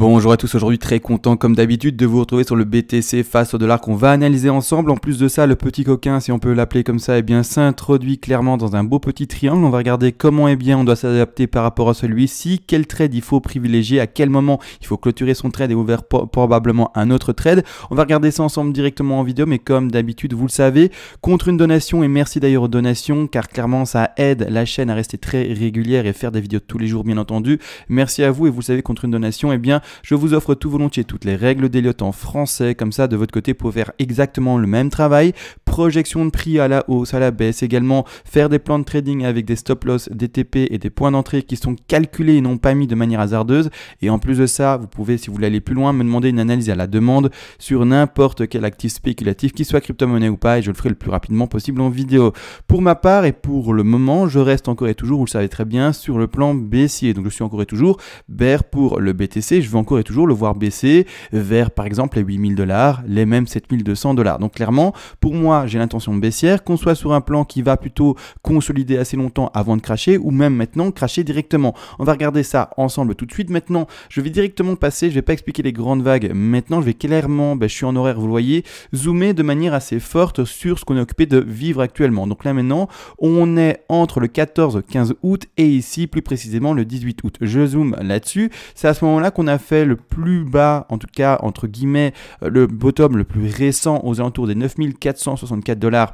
Bonjour à tous, aujourd'hui très content comme d'habitude de vous retrouver sur le BTC face au dollar qu'on va analyser ensemble. En plus de ça, le petit coquin, si on peut l'appeler comme ça, s'introduit clairement dans un beau petit triangle. On va regarder comment on doit s'adapter par rapport à celui-ci, quel trade il faut privilégier, à quel moment il faut clôturer son trade et ouvrir probablement un autre trade. On va regarder ça ensemble directement en vidéo, mais comme d'habitude, vous le savez, contre une donation, et merci d'ailleurs aux donations, car clairement ça aide la chaîne à rester très régulière et faire des vidéos tous les jours bien entendu. Merci à vous, et vous le savez, contre une donation, je vous offre tout volontiers toutes les règles d'Elliott en français, comme ça de votre côté pour faire exactement le même travail, projection de prix à la hausse, à la baisse, également faire des plans de trading avec des stop loss, des TP et des points d'entrée qui sont calculés et non pas mis de manière hasardeuse. Et en plus de ça, vous pouvez, si vous voulez aller plus loin, me demander une analyse à la demande sur n'importe quel actif spéculatif, qu'il soit crypto-monnaie ou pas, et je le ferai le plus rapidement possible en vidéo. Pour ma part et pour le moment, je reste encore et toujours, vous le savez très bien, sur le plan baissier. Donc je suis encore et toujours bear pour le BTC, je veux encore et toujours le voir baisser vers par exemple les 8000 $, les mêmes 7200 $. Donc clairement, pour moi, j'ai l'intention de baissière, qu'on soit sur un plan qui va plutôt consolider assez longtemps avant de cracher, ou même maintenant cracher directement. On va regarder ça ensemble tout de suite. Maintenant, je vais directement passer, je vais pas expliquer les grandes vagues. Maintenant, je vais clairement, je suis en horaire, vous le voyez, zoomer de manière assez forte sur ce qu'on est occupé de vivre actuellement. Donc là maintenant, on est entre le 14-15 août et ici plus précisément le 18 août. Je zoome là-dessus. C'est à ce moment-là qu'on a fait le plus bas, en tout cas entre guillemets, le bottom le plus récent aux alentours des 9464 $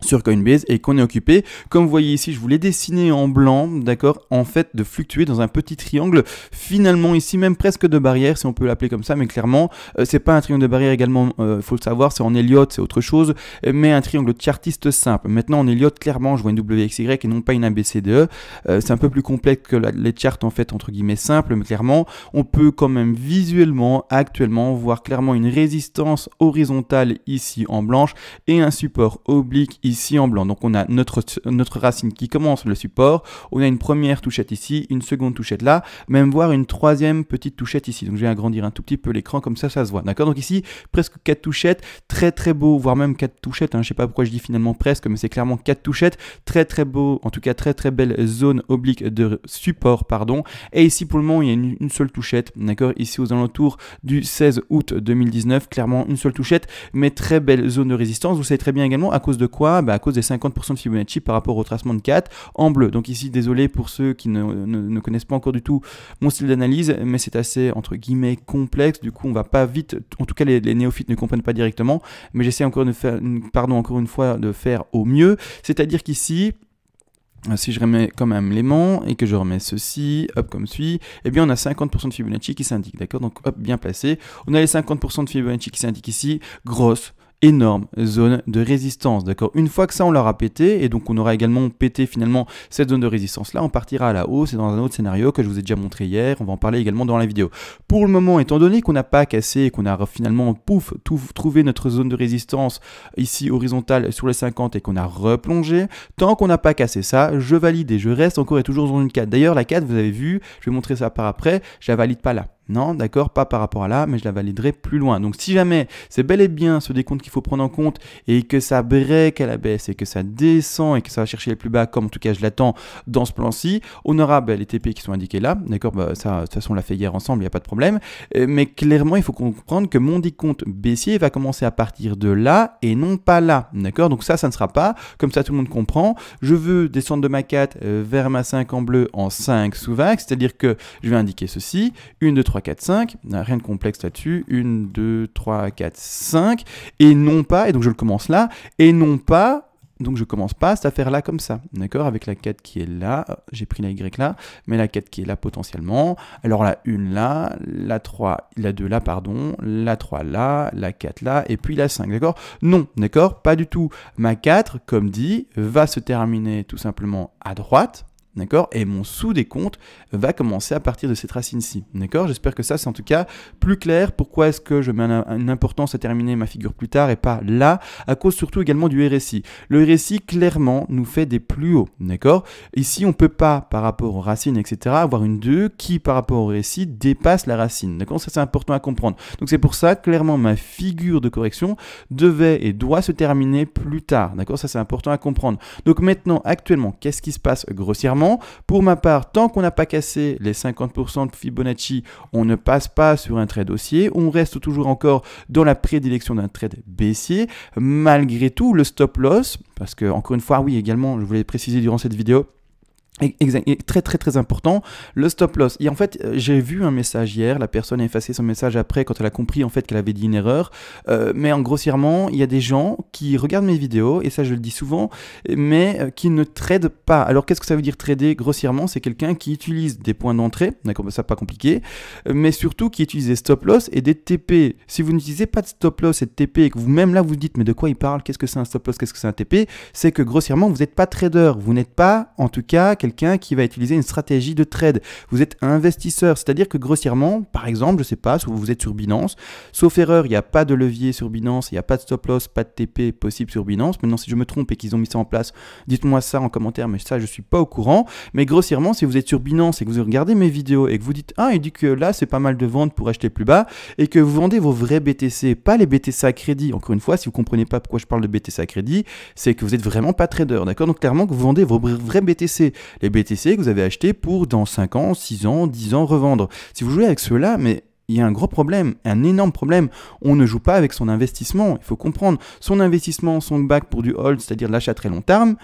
sur Coinbase, et qu'on est occupé, comme vous voyez ici, je vous l'ai dessiné en blanc, d'accord, en fait de fluctuer dans un petit triangle, finalement ici même presque de barrière, si on peut l'appeler comme ça, mais clairement c'est pas un triangle de barrière également, faut le savoir, c'est en Elliott, c'est autre chose, mais un triangle chartiste simple. Maintenant en Elliott, clairement je vois une WXY et non pas une ABCDE, c'est un peu plus complexe que les charts en fait entre guillemets simples, mais clairement on peut quand même visuellement actuellement voir clairement une résistance horizontale ici en blanche et un support oblique ici en blanc. Donc on a notre racine qui commence le support, on a une première touchette ici, une seconde touchette là, même voir une troisième petite touchette ici. Donc je vais agrandir un tout petit peu l'écran, comme ça se voit, d'accord. Donc ici presque 4 touchettes, très très beau, voire même 4 touchettes, je sais pas pourquoi je dis finalement presque, mais c'est clairement 4 touchettes, très très beau, en tout cas très très belle zone oblique de support, pardon. Et ici pour le moment il y a une seule touchette, d'accord, ici aux alentours du 16 août 2019, clairement une seule touchette, mais très belle zone de résistance. Vous savez très bien également à cause de quoi, à cause des 50% de Fibonacci par rapport au tracement de 4 en bleu. Donc ici, désolé pour ceux qui ne connaissent pas encore du tout mon style d'analyse, mais c'est assez, entre guillemets, complexe. Du coup, on va pas vite, en tout cas les néophytes ne comprennent pas directement, mais j'essaie encore une fois de faire au mieux. C'est-à-dire qu'ici, si je remets quand même l'aimant et que je remets ceci, hop, comme suit, on a 50% de Fibonacci qui s'indique, d'accord. Donc hop, bien placé. On a les 50% de Fibonacci qui s'indiquent ici, grosse, énorme zone de résistance, d'accord. Une fois que ça on l'aura pété, et donc on aura également pété finalement cette zone de résistance là, on partira à la hausse, et dans un autre scénario que je vous ai déjà montré hier, on va en parler également dans la vidéo. Pour le moment, étant donné qu'on n'a pas cassé et qu'on a finalement trouvé notre zone de résistance ici horizontale sur les 50 et qu'on a replongé, tant qu'on n'a pas cassé ça, je valide et je reste encore et toujours dans une 4. D'ailleurs la 4, vous avez vu, je vais montrer ça par après, je la valide pas là. Non, d'accord, pas par rapport à là, mais je la validerai plus loin. Donc si jamais c'est bel et bien ce décompte qu'il faut prendre en compte et que ça break à la baisse et que ça descend et que ça va chercher les plus bas, comme en tout cas je l'attends dans ce plan-ci, on aura les TP qui sont indiqués là, d'accord, ça de toute façon on l'a fait hier ensemble, il n'y a pas de problème, mais clairement il faut comprendre que mon décompte baissier va commencer à partir de là et non pas là, d'accord. Donc ça ne sera pas, comme ça tout le monde comprend, je veux descendre de ma 4 vers ma 5 en bleu en 5 sous vague, c'est-à-dire que je vais indiquer ceci, 1, 2, 3, 4, 5, rien de complexe là-dessus, 1, 2, 3, 4, 5, et non pas, et donc je le commence là, et non pas, donc je commence pas cette affaire là comme ça, d'accord, avec la 4 qui est là, j'ai pris la Y là, mais la 4 qui est là potentiellement, alors la 1 là, la 3, la 2 là, pardon, la 3 là, la 4 là, et puis la 5, d'accord, non, d'accord, pas du tout, ma 4, comme dit, va se terminer tout simplement à droite, d'accord, et mon sous-décompte va commencer à partir de cette racine-ci, d'accord. J'espère que ça, c'est en tout cas plus clair. Pourquoi est-ce que je mets une importance à terminer ma figure plus tard et pas là, à cause surtout également du RSI. Le RSI, clairement, nous fait des plus hauts, d'accord. Ici, on ne peut pas, par rapport aux racines, etc., avoir une 2 qui, par rapport au RSI, dépasse la racine, d'accord. Ça, c'est important à comprendre. Donc, c'est pour ça, clairement, ma figure de correction devait et doit se terminer plus tard, d'accord. Ça, c'est important à comprendre. Donc, maintenant, actuellement, qu'est-ce qui se passe grossièrement? clairement, pour ma part, tant qu'on n'a pas cassé les 50% de Fibonacci, on ne passe pas sur un trade haussier, on reste toujours encore dans la prédilection d'un trade baissier, malgré tout le stop loss, parce que encore une fois, oui également, je voulais préciser durant cette vidéo, très très très important, le stop loss. Et en fait, j'ai vu un message hier, la personne a effacé son message après quand elle a compris en fait qu'elle avait dit une erreur, mais en grossièrement, il y a des gens qui regardent mes vidéos, et ça je le dis souvent, mais qui ne tradent pas. Alors qu'est-ce que ça veut dire trader grossièrement? C'est quelqu'un qui utilise des points d'entrée, d'accord, ça pas compliqué, mais surtout qui utilise des stop loss et des TP. Si vous n'utilisez pas de stop loss et de TP, et que vous-même là vous dites mais de quoi il parle, qu'est-ce que c'est un stop loss, qu'est-ce que c'est un TP, c'est que grossièrement vous n'êtes pas trader, vous n'êtes pas en tout cas quelqu'un qui va utiliser une stratégie de trade. Vous êtes investisseur, c'est-à-dire que grossièrement, par exemple, je sais pas, si vous êtes sur Binance, sauf erreur, il n'y a pas de levier sur Binance, il n'y a pas de stop loss, pas de TP possible sur Binance. Maintenant, si je me trompe et qu'ils ont mis ça en place, dites-moi ça en commentaire, mais ça, je suis pas au courant. Mais grossièrement, si vous êtes sur Binance et que vous regardez mes vidéos et que vous dites, ah, il dit que là, c'est pas mal de ventes pour acheter plus bas et que vous vendez vos vrais BTC, pas les BTC à crédit. Encore une fois, si vous comprenez pas pourquoi je parle de BTC à crédit, c'est que vous êtes vraiment pas trader, d'accord? Donc, clairement, que vous vendez vos vrais BTC. Les BTC que vous avez acheté pour dans 5 ans, 6 ans, 10 ans revendre. Si vous jouez avec ceux-là, mais il y a un gros problème, un énorme problème. On ne joue pas avec son investissement. Il faut comprendre, son investissement, son back pour du hold, c'est-à-dire l'achat très long terme,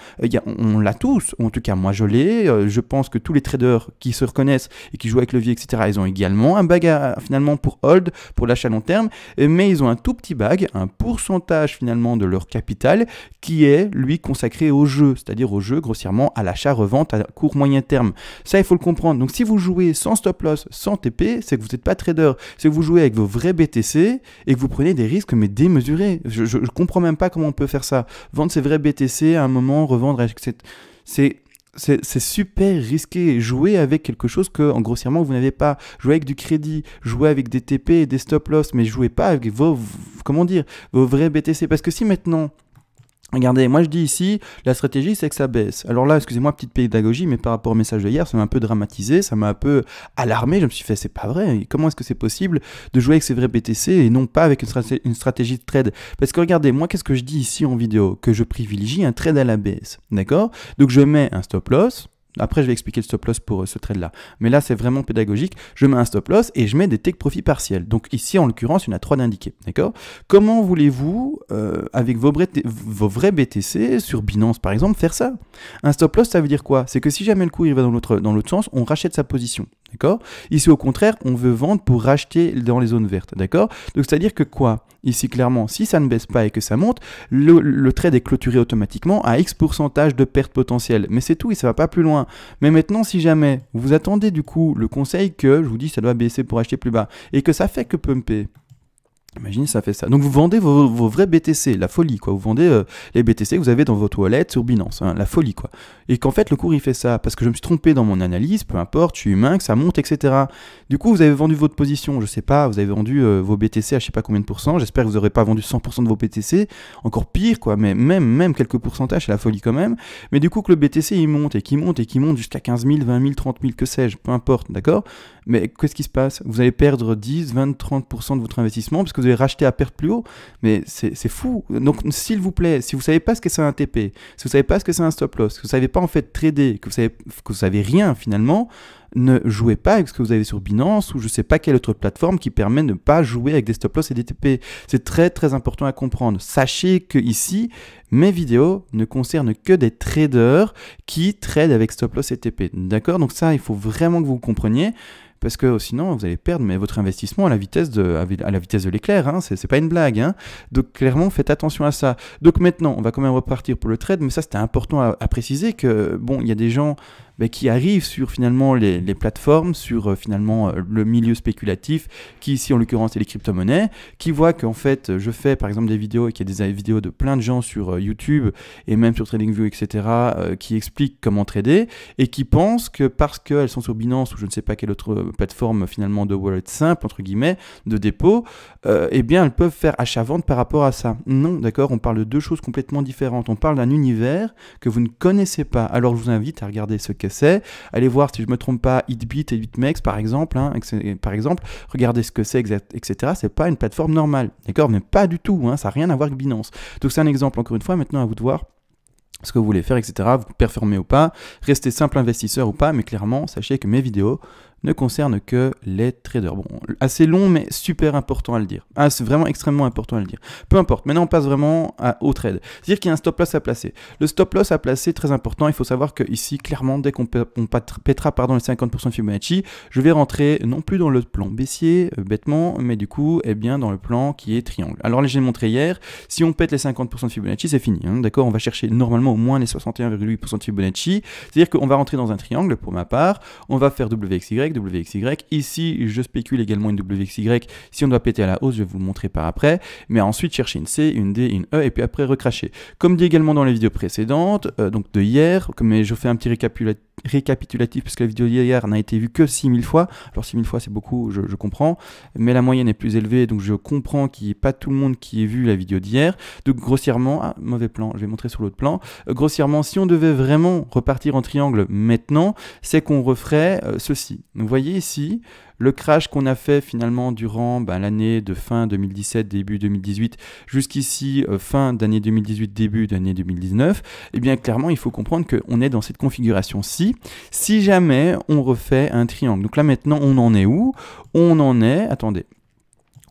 on l'a tous. En tout cas, moi, je l'ai. Je pense que tous les traders qui se reconnaissent et qui jouent avec levier, etc., ils ont également un bag finalement pour hold, pour l'achat long terme, mais ils ont un tout petit bag, un pourcentage finalement de leur capital qui est, lui, consacré au jeu, c'est-à-dire au jeu, grossièrement, à l'achat-revente à court moyen terme. Ça, il faut le comprendre. Donc, si vous jouez sans stop loss, sans TP, c'est que vous n'êtes pas trader. C'est que vous jouez avec vos vrais BTC et que vous prenez des risques mais démesurés. Je ne comprends même pas comment on peut faire ça. Vendre ses vrais BTC à un moment, revendre, c'est super risqué. Jouer avec quelque chose que, en grossièrement, vous n'avez pas. Jouer avec du crédit, jouer avec des TP et des stop loss, mais jouez pas avec vos vrais BTC. Parce que si maintenant... Regardez, moi je dis ici, la stratégie c'est que ça baisse. Alors là, excusez-moi, petite pédagogie, mais par rapport au message de hier, ça m'a un peu dramatisé, ça m'a un peu alarmé. Je me suis fait, c'est pas vrai, comment est-ce que c'est possible de jouer avec ces vrais BTC et non pas avec une stratégie de trade? Parce que regardez, moi qu'est-ce que je dis ici en vidéo? Que je privilégie un trade à la baisse, d'accord? Donc je mets un stop loss. Après, je vais expliquer le stop loss pour ce trade-là. Mais là, c'est vraiment pédagogique. Je mets un stop loss et je mets des take profit partiels. Donc ici, en l'occurrence, il y en a 3 d'indiqués. D'accord? Comment voulez-vous, avec vos vrais BTC, sur Binance par exemple, faire ça? Un stop loss, ça veut dire quoi? C'est que si jamais le cours il va dans l'autre sens, on rachète sa position. D'accord? Ici, au contraire, on veut vendre pour racheter dans les zones vertes. D'accord? Donc, c'est-à-dire que quoi? Ici, clairement, si ça ne baisse pas et que ça monte, le trade est clôturé automatiquement à X pourcentage de perte potentielle. Mais c'est tout, et ça va pas plus loin. Mais maintenant, si jamais vous attendez du coup le conseil que, je vous dis, ça doit baisser pour acheter plus bas, et que ça fait que pumper, imaginez, ça fait ça. Donc, vous vendez vos vrais BTC, la folie, quoi. Vous vendez les BTC que vous avez dans votre wallet sur Binance, hein, la folie, quoi. Et qu'en fait, le cours, il fait ça parce que je me suis trompé dans mon analyse, peu importe, je suis humain, que ça monte, etc. Du coup, vous avez vendu votre position, je sais pas, vous avez vendu vos BTC à je sais pas combien de pourcents. J'espère que vous n'aurez pas vendu 100% de vos BTC. Encore pire, quoi, mais même quelques pourcentages, c'est la folie quand même. Mais du coup, que le BTC, il monte et qu'il monte et qu'il monte jusqu'à 15 000, 20 000, 30 000, que sais-je, peu importe, d'accord? Mais qu'est-ce qui se passe? Vous allez perdre 10, 20, 30% de votre investissement parce que vous avez racheté à perte plus haut. Mais c'est fou. Donc, s'il vous plaît, si vous savez pas ce que c'est un TP, si vous savez pas ce que c'est un stop loss, que vous savez pas en fait trader, que vous savez rien finalement, ne jouez pas avec ce que vous avez sur Binance ou je sais pas quelle autre plateforme qui permet de ne pas jouer avec des stop loss et des TP. C'est très très important à comprendre. Sachez que ici, mes vidéos ne concernent que des traders qui tradent avec stop loss et TP. D'accord? Donc ça, il faut vraiment que vous compreniez. Parce que sinon, vous allez perdre votre investissement à la vitesse de l'éclair. Hein. C'est pas une blague. Hein. Donc clairement, faites attention à ça. Donc maintenant, on va quand même repartir pour le trade. Mais ça, c'était important à préciser que, bon, il y a des gens qui arrivent sur finalement les plateformes, sur finalement le milieu spéculatif, qui ici en l'occurrence c'est les crypto-monnaies, qui voient qu'en fait je fais par exemple des vidéos et qu'il y a des vidéos de plein de gens sur YouTube et même sur TradingView, etc., qui expliquent comment trader et qui pensent que parce qu'elles sont sur Binance ou je ne sais pas quelle autre plateforme finalement de wallet simple, entre guillemets, de dépôt, eh bien elles peuvent faire achat-vente par rapport à ça. Non, d'accord, on parle de deux choses complètement différentes. On parle d'un univers que vous ne connaissez pas. Alors je vous invite à regarder ce que c'est. Allez voir, si je ne me trompe pas, Hitbit et BitMEX par exemple, regardez ce que c'est, etc. C'est pas une plateforme normale, d'accord, mais pas du tout, hein, ça n'a rien à voir avec Binance. Donc c'est un exemple, encore une fois, maintenant à vous de voir ce que vous voulez faire, etc. Vous performez ou pas, restez simple investisseur ou pas, mais clairement, sachez que mes vidéos ne concernent que les traders. Bon, assez long, mais super important à le dire. Ah, c'est vraiment extrêmement important à le dire. Peu importe, maintenant on passe vraiment au trade. C'est-à-dire qu'il y a un stop loss à placer. Le stop loss à placer, très important, il faut savoir que ici, clairement, dès qu'on pètera les 50% de Fibonacci, je vais rentrer non plus dans le plan baissier, bêtement, mais du coup, eh bien, dans le plan qui est triangle. Alors là, j'ai montré hier, si on pète les 50% de Fibonacci, c'est fini. Hein, d'accord, on va chercher normalement au moins les 61,8% de Fibonacci. C'est-à-dire qu'on va rentrer dans un triangle, pour ma part, on va faire WXY, ici je spécule également une WXY, si on doit péter à la hausse, je vais vous le montrer par après, mais ensuite chercher une C, une D, une E, et puis après recracher. Comme dit également dans les vidéos précédentes, donc de hier, mais je fais un petit récapitulatif, puisque la vidéo d'hier n'a été vue que 6000 fois, alors 6000 fois c'est beaucoup, je comprends, mais la moyenne est plus élevée, donc je comprends qu'il n'y ait pas tout le monde qui ait vu la vidéo d'hier, donc grossièrement, mauvais plan, je vais montrer sur l'autre plan, grossièrement, si on devait vraiment repartir en triangle maintenant, c'est qu'on referait ceci. Vous voyez ici, le crash qu'on a fait finalement durant l'année de fin 2017, début 2018, jusqu'ici fin d'année 2018, début d'année 2019, eh bien clairement il faut comprendre qu'on est dans cette configuration-ci, si jamais on refait un triangle. Donc là maintenant on en est où? On en est, attendez,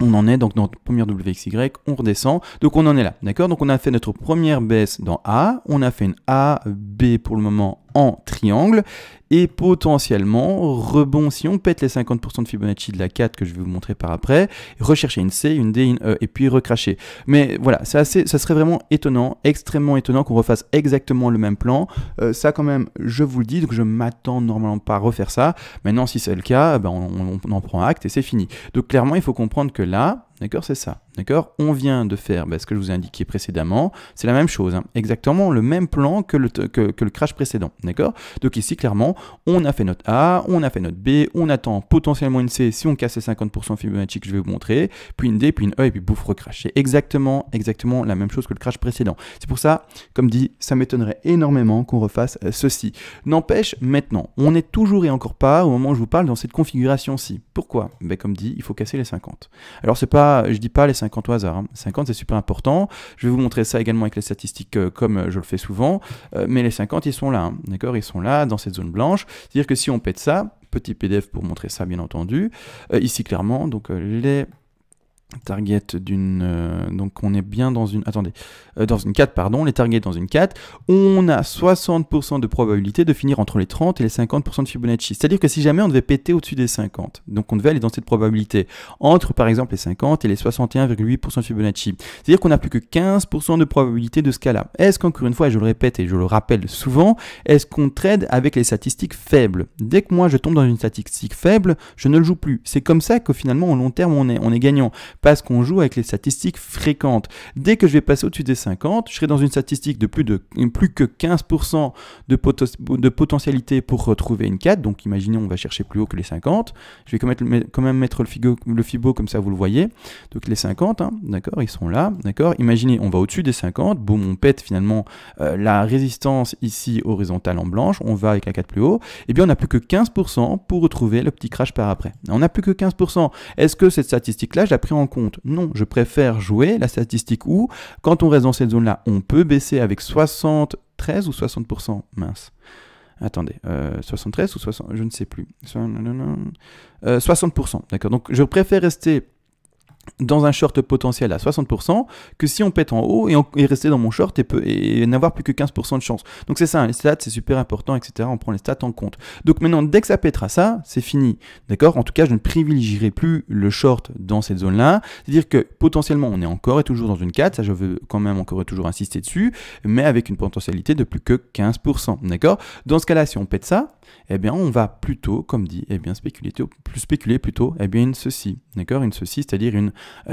on en est donc dans notre première WXY, on redescend, donc on en est là, d'accord? Donc on a fait notre première baisse dans A, on a fait une A, B pour le moment en triangle, et potentiellement rebond, si on pète les 50% de Fibonacci de la 4 que je vais vous montrer par après, rechercher une C, une D, une E, et puis recracher. Mais voilà, ça serait vraiment étonnant, extrêmement étonnant qu'on refasse exactement le même plan. Ça quand même, je vous le dis, donc je m'attends normalement pas à refaire ça. Maintenant, si c'est le cas, on en prend acte et c'est fini. Donc clairement, il faut comprendre que là, d'accord, c'est ça, d'accord? On vient de faire ce que je vous ai indiqué précédemment, c'est la même chose, hein, exactement le même plan que le crash précédent, d'accord? Donc ici, clairement, on a fait notre A, on a fait notre B, on attend potentiellement une C si on casse les 50% Fibonacci que je vais vous montrer, puis une D, puis une E, et puis bouffe, recrash. C'est exactement la même chose que le crash précédent. C'est pour ça, comme dit, ça m'étonnerait énormément qu'on refasse ceci. N'empêche, maintenant, on n'est toujours et encore pas, au moment où je vous parle, dans cette configuration-ci. Pourquoi? Comme dit, il faut casser les 50. Alors, c'est pas, je dis pas les 50 au hasard, hein. 50 c'est super important, je vais vous montrer ça également avec les statistiques comme je le fais souvent, mais les 50 ils sont là, hein. D'accord, ils sont là dans cette zone blanche, c'est-à-dire que si on pète ça, petit PDF pour montrer ça bien entendu, ici clairement, donc les target donc on est bien dans une, attendez, dans une 4, pardon, les targets dans une 4, on a 60% de probabilité de finir entre les 30 et les 50% de Fibonacci. C'est-à-dire que si jamais on devait péter au-dessus des 50, donc on devait aller dans cette probabilité, entre par exemple les 50 et les 61,8% de Fibonacci. C'est-à-dire qu'on n'a plus que 15% de probabilité de ce cas-là. Est-ce qu'encore une fois, et je le répète et je le rappelle souvent, est-ce qu'on trade avec les statistiques faibles? Dès que moi je tombe dans une statistique faible, je ne le joue plus. C'est comme ça que finalement au long terme on est gagnant. Parce qu'on joue avec les statistiques fréquentes. Dès que je vais passer au-dessus des 50, je serai dans une statistique de plus que 15% de potentialité pour retrouver une 4. Donc imaginez, on va chercher plus haut que les 50. Je vais quand même mettre le Fibo comme ça, vous le voyez. Donc les 50, hein, d'accord, ils sont là, d'accord. Imaginez, on va au-dessus des 50, boum, on pète finalement la résistance ici horizontale en blanche, on va avec la 4 plus haut. Et bien on n'a plus que 15% pour retrouver le petit crash par après. On n'a plus que 15%. Est-ce que cette statistique-là, je l'ai pris en compte? Non, je préfère jouer la statistique où, quand on reste dans cette zone-là, on peut baisser avec 73 ou 60%, mince. Attendez, 73 ou 60, je ne sais plus. 60%, d'accord. Donc je préfère rester dans un short potentiel à 60% que si on pète en haut et rester dans mon short et n'avoir plus que 15% de chance. Donc c'est ça, les stats c'est super important, etc. On prend les stats en compte. Donc maintenant, dès que ça pètera ça, c'est fini. D'accord? En tout cas, je ne privilégierai plus le short dans cette zone-là. C'est-à-dire que potentiellement, on est encore et toujours dans une 4, ça je veux quand même encore et toujours insister dessus, mais avec une potentialité de plus que 15%. D'accord? Dans ce cas-là, si on pète ça, eh bien on va plutôt, comme dit, eh bien spéculer plutôt, eh bien une ceci. D'accord? Une ceci, c'est-à-dire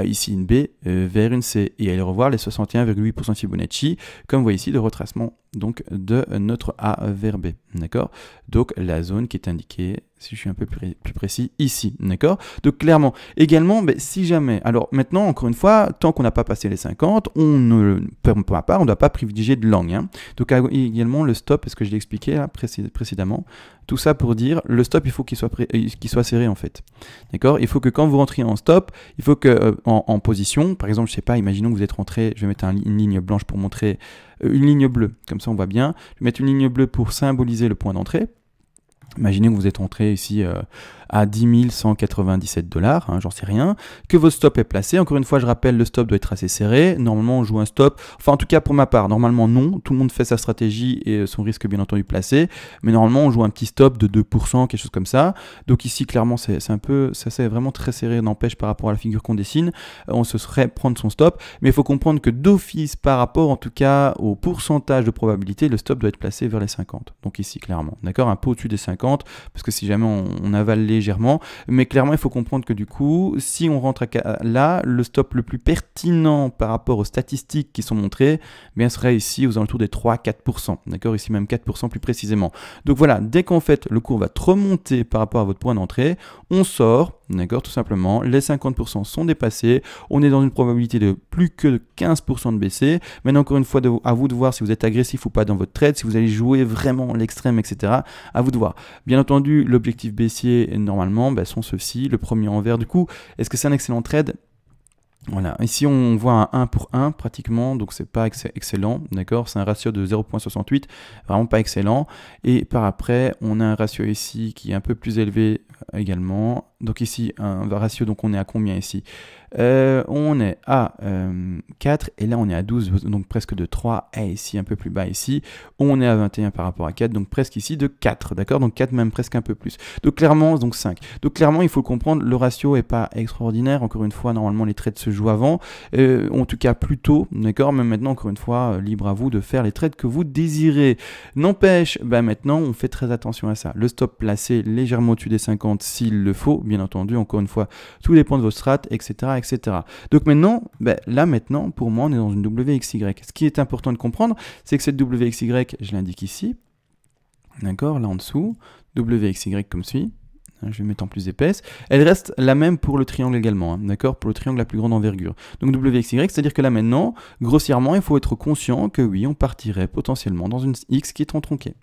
ici une B vers une C, et aller revoir les 61,8% Fibonacci, comme vous voyez ici, de retracement donc de notre A vers B. d'accord? Donc la zone qui est indiquée, si je suis un peu plus précis, ici, d'accord? Donc clairement, également, si jamais, alors maintenant, encore une fois, tant qu'on n'a pas passé les 50, pour ma part, on ne doit pas privilégier de langue, hein. Donc également le stop, est-ce que je l'ai expliqué là, précédemment? Tout ça pour dire, le stop, il faut qu'il soit serré en fait, d'accord? Il faut que quand vous rentriez en stop, il faut que en position, par exemple, je sais pas, imaginons que vous êtes rentré, je vais mettre une ligne blanche pour montrer, une ligne bleue, comme ça on voit bien, je vais mettre une ligne bleue pour symboliser le point d'entrée. Imaginez que vous êtes entré ici à 10 197 $, hein, j'en sais rien, que votre stop est placé. Encore une fois, je rappelle, le stop doit être assez serré. Normalement, on joue un stop. Enfin, en tout cas, pour ma part, normalement, non. Tout le monde fait sa stratégie et son risque, bien entendu, placé. Mais normalement, on joue un petit stop de 2%, quelque chose comme ça. Donc ici, clairement, c'est vraiment très serré, n'empêche, par rapport à la figure qu'on dessine. On se serait prendre son stop. Mais il faut comprendre que d'office, par rapport, en tout cas, au pourcentage de probabilité, le stop doit être placé vers les 50. Donc ici, clairement. D'accord? Un peu au-dessus des 50. Parce que si jamais on avale légèrement, mais clairement il faut comprendre que du coup, si on rentre là, le stop le plus pertinent par rapport aux statistiques qui sont montrées, bien serait ici aux alentours des 3-4%, d'accord, ici même 4% plus précisément. Donc voilà, dès qu'en fait le cours va remonter par rapport à votre point d'entrée, on sort, d'accord, tout simplement, les 50% sont dépassés, on est dans une probabilité de plus que 15% de baisser. Maintenant encore une fois, à vous de voir si vous êtes agressif ou pas dans votre trade, si vous allez jouer vraiment l'extrême, etc. À vous de voir. Bien entendu, l'objectif baissier, normalement, sont ceux-ci. Le premier en vert, du coup, est-ce que c'est un excellent trade? Voilà, ici on voit un 1 pour 1 pratiquement, donc c'est pas excellent, d'accord? C'est un ratio de 0.68, vraiment pas excellent. Et par après, on a un ratio ici qui est un peu plus élevé également. Donc ici, un ratio, donc on est à combien ici? On est à 4 et là on est à 12, donc presque de 3, et ici un peu plus bas ici, on est à 21 par rapport à 4, donc presque ici de 4, d'accord? Donc 4 même presque un peu plus. Donc clairement, donc 5. Donc clairement, il faut comprendre, le ratio est pas extraordinaire, encore une fois, normalement les trades se jouent avant, en tout cas plus tôt, d'accord? Mais maintenant, encore une fois, libre à vous de faire les trades que vous désirez. N'empêche, maintenant on fait très attention à ça. Le stop placé légèrement au-dessus des 50 s'il le faut, bien entendu, encore une fois, tout dépend de vos strats, etc. etc. Donc maintenant, là maintenant, pour moi, on est dans une WXY. Ce qui est important de comprendre, c'est que cette WXY, je l'indique ici, d'accord, là en dessous, WXY comme suit, je vais mettre en plus épaisse, elle reste la même pour le triangle également, hein, d'accord, pour le triangle à plus grande envergure. Donc WXY, c'est-à-dire que là maintenant, grossièrement, il faut être conscient que oui, on partirait potentiellement dans une X qui est en tronquée.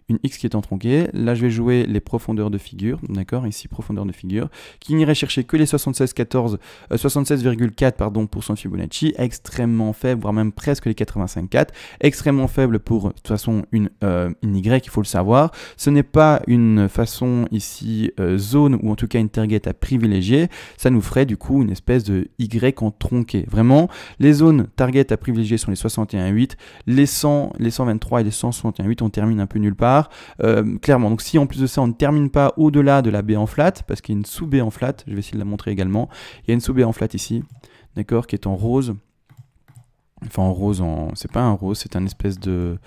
Une X qui est en tronquée. Là, je vais jouer les profondeurs de figure, d'accord, ici, profondeur de figure, qui n'irait chercher que les 76,4 pardon, pour son Fibonacci, extrêmement faible, voire même presque les 85,4, extrêmement faible pour, de toute façon, une Y, il faut le savoir. Ce n'est pas une façon, ici, zone, ou en tout cas une target à privilégier, ça nous ferait, du coup, une espèce de Y en tronqué. Vraiment, les zones target à privilégier sont les 61,8, les 100, les 123 et les 161,8, on termine un peu nulle part. Clairement, donc si en plus de ça on ne termine pas au-delà de la baie en flat, parce qu'il y a une sous-baie en flat, je vais essayer de la montrer également, il y a une sous-baie en flat ici, d'accord, qui est en rose, enfin en rose, c'est pas un rose, c'est un espèce de,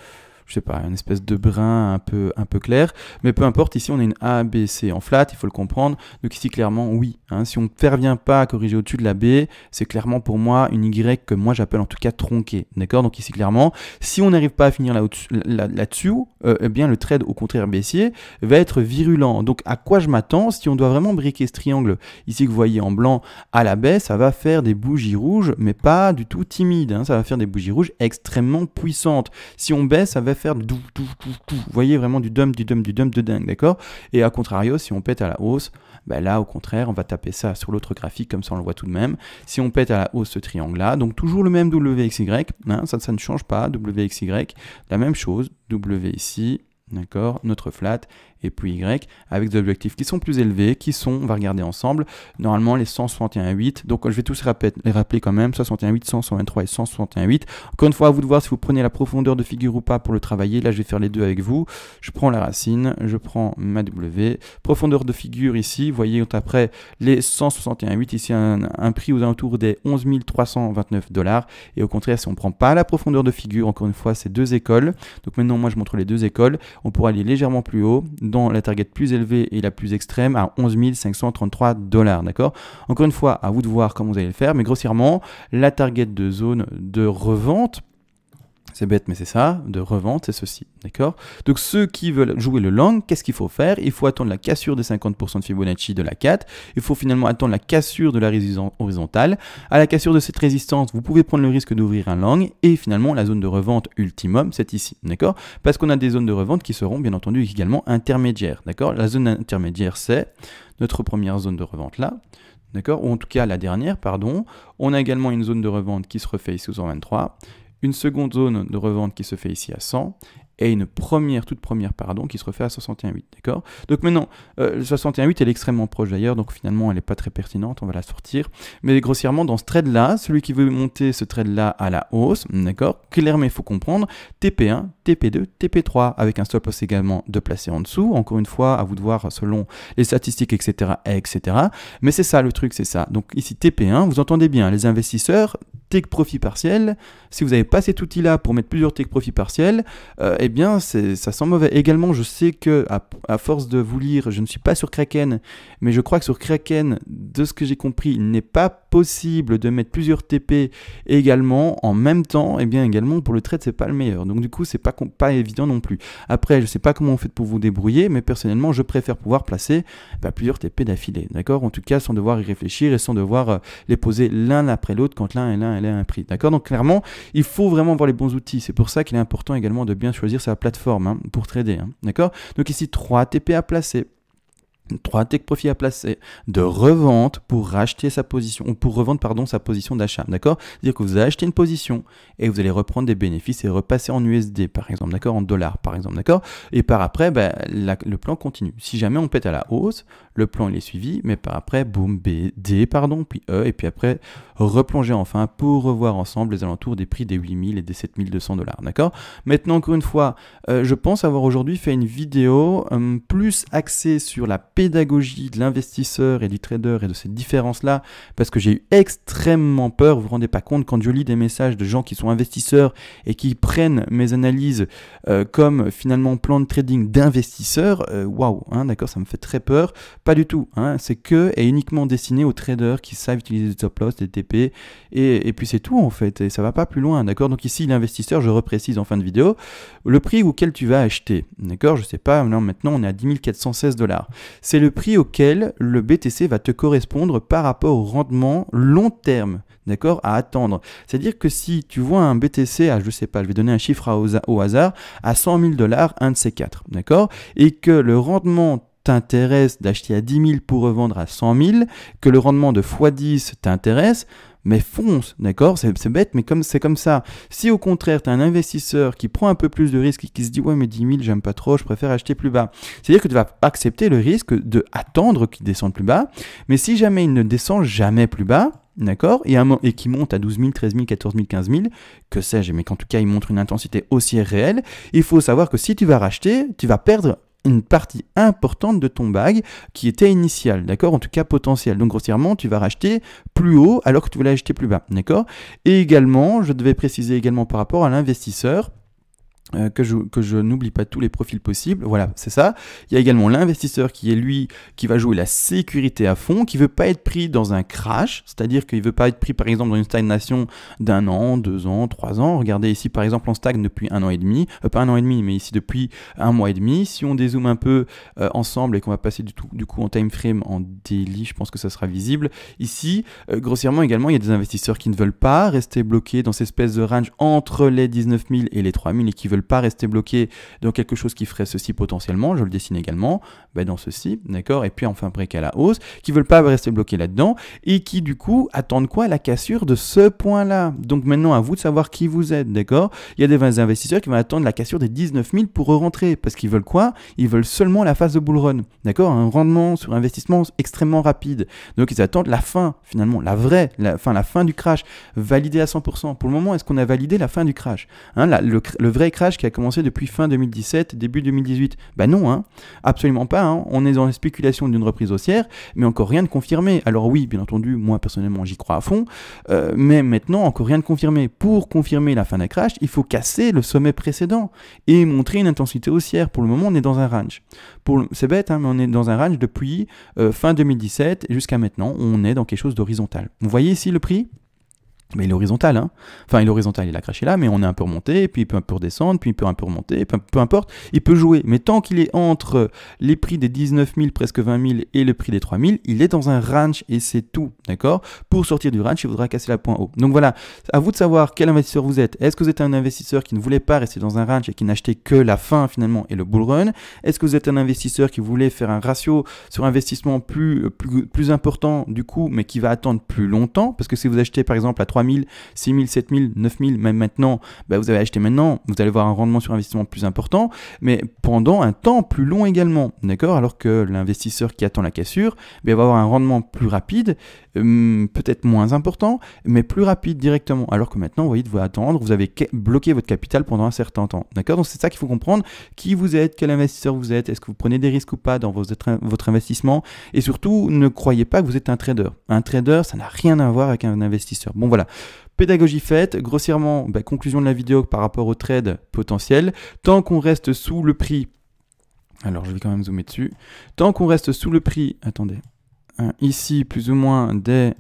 je sais pas, une espèce de brun un peu clair, mais peu importe, ici on a une A, B, C en flat, il faut le comprendre, donc ici clairement oui, hein, si on ne parvient pas à corriger au-dessus de la B, c'est clairement pour moi une Y que moi j'appelle en tout cas tronquée, d'accord, donc ici clairement, si on n'arrive pas à finir là-dessus, eh bien le trade au contraire baissier va être virulent, donc à quoi je m'attends si on doit vraiment briquer ce triangle, ici que vous voyez en blanc à la baie, ça va faire des bougies rouges, mais pas du tout timides, hein, ça va faire des bougies rouges extrêmement puissantes, si on baisse, ça va faire du vous voyez vraiment du dump de dingue, d'accord? Et à contrario, si on pète à la hausse, là au contraire, on va taper ça sur l'autre graphique, comme ça on le voit tout de même. Si on pète à la hausse ce triangle-là, donc toujours le même WXY, hein, ça ne change pas, WXY, la même chose, W ici, d'accord, notre flat, et puis Y, avec des objectifs qui sont plus élevés, qui sont, on va regarder ensemble, normalement les 161,8, donc je vais tous les rappeler quand même, 61,8, 100, 123 et 161,8. Encore une fois, à vous de voir si vous prenez la profondeur de figure ou pas pour le travailler, là je vais faire les deux avec vous, je prends la racine, je prends ma W, profondeur de figure ici, vous voyez, après les 161,8, ici un prix aux alentours des 11 329 $, et au contraire, si on ne prend pas la profondeur de figure, encore une fois, c'est deux écoles, donc maintenant moi je montre les deux écoles, on pourra aller légèrement plus haut, dans la target plus élevée et la plus extrême à 11 533 $, d'accord? Encore une fois, à vous de voir comment vous allez le faire, mais grossièrement, la target de zone de revente, C'est bête, mais c'est ça, de revente, c'est ceci, d'accord? Donc ceux qui veulent jouer le long, qu'est-ce qu'il faut faire? Il faut attendre la cassure des 50% de Fibonacci de la 4, il faut finalement attendre la cassure de la résistance horizontale. À la cassure de cette résistance, vous pouvez prendre le risque d'ouvrir un long, et finalement la zone de revente ultimum, c'est ici, d'accord? Parce qu'on a des zones de revente qui seront bien entendu également intermédiaires, d'accord? La zone intermédiaire, c'est notre première zone de revente là, d'accord? Ou en tout cas la dernière, pardon. On a également une zone de revente qui se refait ici aux 123, une seconde zone de revente qui se fait ici à 100, et une toute première, qui se refait à 61,8, d'accord? Donc maintenant, le 61,8, elle est extrêmement proche d'ailleurs, donc finalement, elle n'est pas très pertinente, on va la sortir. Mais grossièrement, dans ce trade-là, celui qui veut monter ce trade-là à la hausse, d'accord? Clairement, il faut comprendre TP1, TP2, TP3, avec un stop loss également de placer en dessous. Encore une fois, à vous de voir selon les statistiques, etc., etc. Mais c'est ça, le truc, c'est ça. Donc ici, TP1, vous entendez bien, les investisseurs, take profit partiel, si vous n'avez pas cet outil-là pour mettre plusieurs take profit partiels, eh bien, ça sent mauvais. Également, je sais que à force de vous lire, je ne suis pas sur Kraken, mais je crois que sur Kraken, de ce que j'ai compris, il n'est pas possible de mettre plusieurs TP également en même temps. Eh bien, également, pour le trade, c'est pas le meilleur. Donc, du coup, c'est pas évident non plus. Après, je sais pas comment vous faites pour vous débrouiller, mais personnellement, je préfère pouvoir placer plusieurs TP d'affilée. D'accord? En tout cas, sans devoir y réfléchir et sans devoir les poser l'un après l'autre quand l'un est un prix. D'accord? Donc, clairement, il faut vraiment avoir les bons outils. C'est pour ça qu'il est important également de bien choisir sa plateforme pour trader. D'accord? Donc ici, 3 TP à placer. 3 take profit à placer de revente pour racheter sa position, ou pour revendre pardon sa position d'achat, d'accord? C'est-à-dire que vous avez acheté une position et vous allez reprendre des bénéfices et repasser en USD par exemple, d'accord? En dollars par exemple, d'accord? Et par après, le plan continue. Si jamais on pète à la hausse, le plan il est suivi, mais par après, boum, B, D, pardon, puis E, et puis après, replonger enfin pour revoir ensemble les alentours des prix des 8000 et des 7200 $, d'accord? Maintenant, encore une fois, je pense avoir aujourd'hui fait une vidéo plus axée sur la pédagogie de l'investisseur et du trader et de cette différence-là, parce que j'ai eu extrêmement peur, vous vous rendez pas compte, quand je lis des messages de gens qui sont investisseurs et qui prennent mes analyses comme finalement plan de trading d'investisseurs, waouh, d'accord, ça me fait très peur. Pas du tout, c'est que et uniquement destiné aux traders qui savent utiliser des stop loss, des TP, et puis c'est tout en fait, et ça va pas plus loin, d'accord? Donc ici, l'investisseur, je reprécise en fin de vidéo, le prix auquel tu vas acheter, d'accord? Je sais pas, maintenant on est à 10 416 $. C'est le prix auquel le BTC va te correspondre par rapport au rendement long terme, d'accord, à attendre. C'est-à-dire que si tu vois un BTC à, je sais pas, je vais donner un chiffre au hasard, à 100 000 $, un de ces quatre, d'accord, et que le rendement t'intéresse d'acheter à 10 000 pour revendre à 100 000, que le rendement de x10 t'intéresse, mais fonce, d'accord? C'est bête, mais c'est comme ça. Si au contraire, tu as un investisseur qui prend un peu plus de risque et qui se dit « Ouais, mais 10 000, j'aime pas trop, je préfère acheter plus bas. » C'est-à-dire que tu vas accepter le risque d'attendre qu'il descende plus bas, mais si jamais il ne descend jamais plus bas, d'accord, et qui monte à 12 000, 13 000, 14 000, 15 000, que sais-je, mais qu'en tout cas, il montre une intensité haussière réelle, il faut savoir que si tu vas racheter, tu vas perdre une partie importante de ton bag qui était initial, d'accord, en tout cas potentiel. Donc grossièrement, tu vas racheter plus haut alors que tu voulais acheter plus bas, d'accord. Et également, je devais préciser également par rapport à l'investisseur, que je n'oublie pas tous les profils possibles, voilà, c'est ça. Il y a également l'investisseur qui est lui, qui va jouer la sécurité à fond, qui veut pas être pris dans un crash, c'est-à-dire qu'il veut pas être pris par exemple dans une stagnation d'1 an, 2 ans, 3 ans. Regardez ici par exemple, on stagne depuis 1 an et demi, pas 1 an et demi, mais ici depuis 1 mois et demi. Si on dézoome un peu ensemble et qu'on va passer du coup en time frame, en daily, je pense que ça sera visible. Ici, grossièrement également, il y a des investisseurs qui ne veulent pas rester bloqués dans cette espèce de range entre les 19 000 et les 3 000 et qui veulent pas rester bloqué dans quelque chose qui ferait ceci potentiellement, je le dessine également, dans ceci, d'accord, et puis enfin break à la hausse, qui veulent pas rester bloqués là-dedans, et qui du coup attendent quoi? La cassure de ce point-là. Donc maintenant à vous de savoir qui vous êtes, d'accord? Il y a des investisseurs qui vont attendre la cassure des 19 000 pour rentrer, parce qu'ils veulent quoi? Ils veulent seulement la phase de bull run, d'accord? Un rendement sur investissement extrêmement rapide, donc ils attendent la fin, finalement, la fin du crash, validé à 100%. Pour le moment, est-ce qu'on a validé la fin du crash? Le vrai crash qui a commencé depuis fin 2017, début 2018. Non, absolument pas. On est dans la spéculation d'une reprise haussière, mais encore rien de confirmé. Alors oui, bien entendu, moi personnellement, j'y crois à fond, mais maintenant, encore rien de confirmé. Pour confirmer la fin d'un crash, il faut casser le sommet précédent et montrer une intensité haussière. Pour le moment, on est dans un range. C'est bête, mais on est dans un range depuis fin 2017 jusqu'à maintenant. On est dans quelque chose d'horizontal. Vous voyez ici le prix ? Mais il est horizontal, hein. Enfin, il est horizontal, il a craché là, mais on est un peu remonté, puis il peut un peu redescendre, puis il peut un peu remonter, peu importe, il peut jouer. Mais tant qu'il est entre les prix des 19 000, presque 20 000 et le prix des 3 000, il est dans un range et c'est tout, d'accord? Pour sortir du range, il faudra casser la point haut. Donc voilà, à vous de savoir quel investisseur vous êtes. Est-ce que vous êtes un investisseur qui ne voulait pas rester dans un range et qui n'achetait que la fin finalement et le bull run? Est-ce que vous êtes un investisseur qui voulait faire un ratio sur investissement plus important du coup, mais qui va attendre plus longtemps? Parce que si vous achetez par exemple à 3 000, 6 000, 7 000, 9 000, même maintenant, bah vous avez acheté maintenant, vous allez avoir un rendement sur investissement plus important, mais pendant un temps plus long également, d'accord? Alors que l'investisseur qui attend la cassure, bah, va avoir un rendement plus rapide, peut-être moins important, mais plus rapide directement. Alors que maintenant, vous voyez, vous devez attendre, vous avez bloqué votre capital pendant un certain temps, d'accord? Donc c'est ça qu'il faut comprendre, qui vous êtes, quel investisseur vous êtes, est-ce que vous prenez des risques ou pas dans votre investissement, et surtout, ne croyez pas que vous êtes un trader. Un trader, ça n'a rien à voir avec un investisseur. Bon voilà. Pédagogie faite, grossièrement, conclusion de la vidéo par rapport au trade potentiel. Tant qu'on reste sous le prix, alors je vais quand même zoomer dessus, tant qu'on reste sous le prix, attendez, ici plus ou moins des...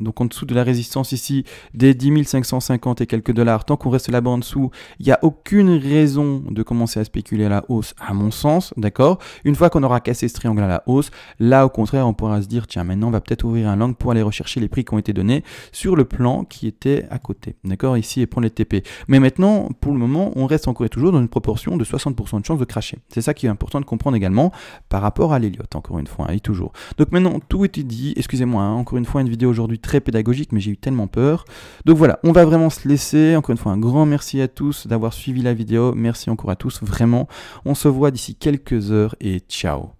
donc en dessous de la résistance ici, des 10 550 et quelques dollars, tant qu'on reste là-bas en dessous, il n'y a aucune raison de commencer à spéculer à la hausse, à mon sens, d'accord? Une fois qu'on aura cassé ce triangle à la hausse, là au contraire, on pourra se dire, tiens, maintenant on va peut-être ouvrir un long pour aller rechercher les prix qui ont été donnés sur le plan qui était à côté, d'accord? Ici, et prendre les TP. Mais maintenant, pour le moment, on reste encore et toujours dans une proportion de 60% de chance de cracher. C'est ça qui est important de comprendre également par rapport à l'Elliott, encore une fois, et toujours. Donc maintenant, tout était dit, excusez-moi, hein, encore une fois, une vidéo aujourd'hui très pédagogique, mais j'ai eu tellement peur. Donc voilà, on va vraiment se laisser. Encore une fois, un grand merci à tous d'avoir suivi la vidéo. Merci encore à tous, vraiment. On se voit d'ici quelques heures et ciao.